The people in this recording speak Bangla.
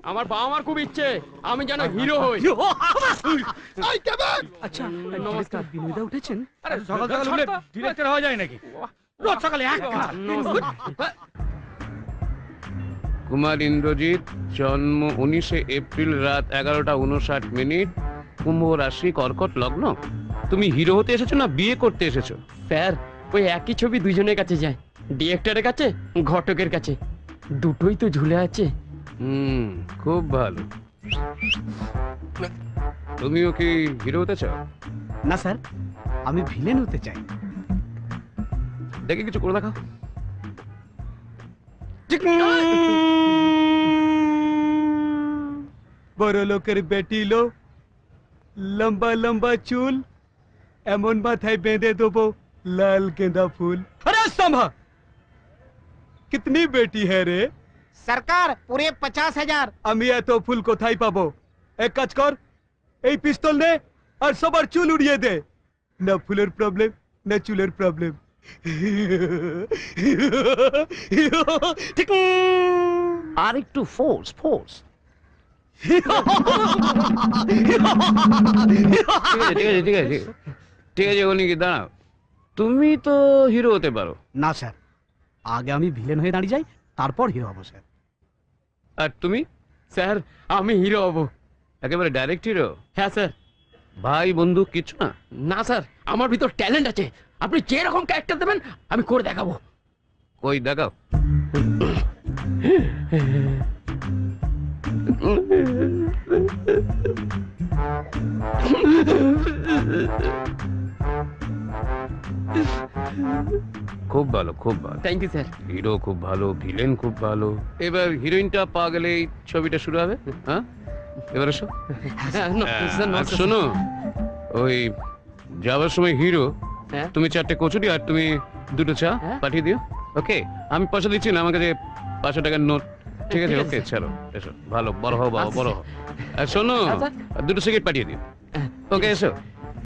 আমার বাবা মার খুব ইচ্ছে আমি যেন হিরো হই। আচ্ছা নমস্কার, বিনোদা উঠেছেন? আরে সকাল সকাল উঠলে ডিরেক্টর হওয়া যায় নাকি? রোজ সকালে এক কাজ। কুমার ইন্দ্রজিৎ, জন্ম 19 এপ্রিল, রাত 11:59, কুম্ভ রাশি, কর্কট লগ্ন। তুমি হিরো হতে এসেছো না বিয়ে করতে এসেছো? স্যার ওই একই ছবি দুজনের কাছে যায়, ডিরেক্টরের কাছে, ঘটকের কাছে, দুটোই তো ঝুলে আছে। খুব ভালো। তুমিও কি হিরো হতে চাও? না স্যার, আমি ভিলেন হতে চাই। দেখে কিছু করে দেখাও। বড় লোকের বেটি লো, লম্বা লম্বা চুল, এমন মাথায় বেঁধে দেবো লাল गेंदा ফুল। আরে স্তম্ভা, কিতনি বেটি হ্যায় রে? সরকার পুরে 50,000। আমি এত ফুল কোথায় পাবো? এক কাজ কর, এই পিস্তল নে আর সবার চুল উড়িয়ে দে। না ফুলের প্রবলেম না চুলের প্রবলেম। ঠিক আর একটু ফোর্স ফোর্স। ঠিক আছে অনিকি, দাঁড়াও। তুমি তো হিরো হতে পারো। না স্যার, আগে আমি ভিলেন হয়ে দাঁড়িয়ে যাই, তারপর হিরো হবো স্যার। আর তুমি? স্যার আমি হিরো হব। একেবারে ডাইরেক্ট হিরো? হ্যাঁ স্যার। ভাই বন্ধু কিছু না? না স্যার, আমার ভিতর ট্যালেন্ট আছে, আপনি যে রকম ক্যারেক্টার দেবেন আমি করে দেখাবো। কই দেখাও। খুব ভালো খুব ভালো। Thank you sir. হিরো খুব ভালো, ভিলেন খুব ভালো। এবার হিরোইনটা পাওয়া গেলেই ছবিটা শুরু হবে। হ্যাঁ এবার এসো। আর শোনো, ওই যাওয়ার সময় হিরো হ্যাঁ তুমি 4টে কচুরি আর তুমি 2টো চা হ্যাঁ। পাঠিয়ে দিও। ওকে, আমি পয়সা দিচ্ছি না, আমার কাছে 500 টাকার নোট। ঠিক আছে? ঠিক আছে, ওকে স্যার। চলো এসো, ভালো বড় হও বাবা, আচ্ছা, বড় হও। আর শোনো, আচ্ছা। 2টো সিগারেট পাঠিয়ে দিও। ওকে এসো।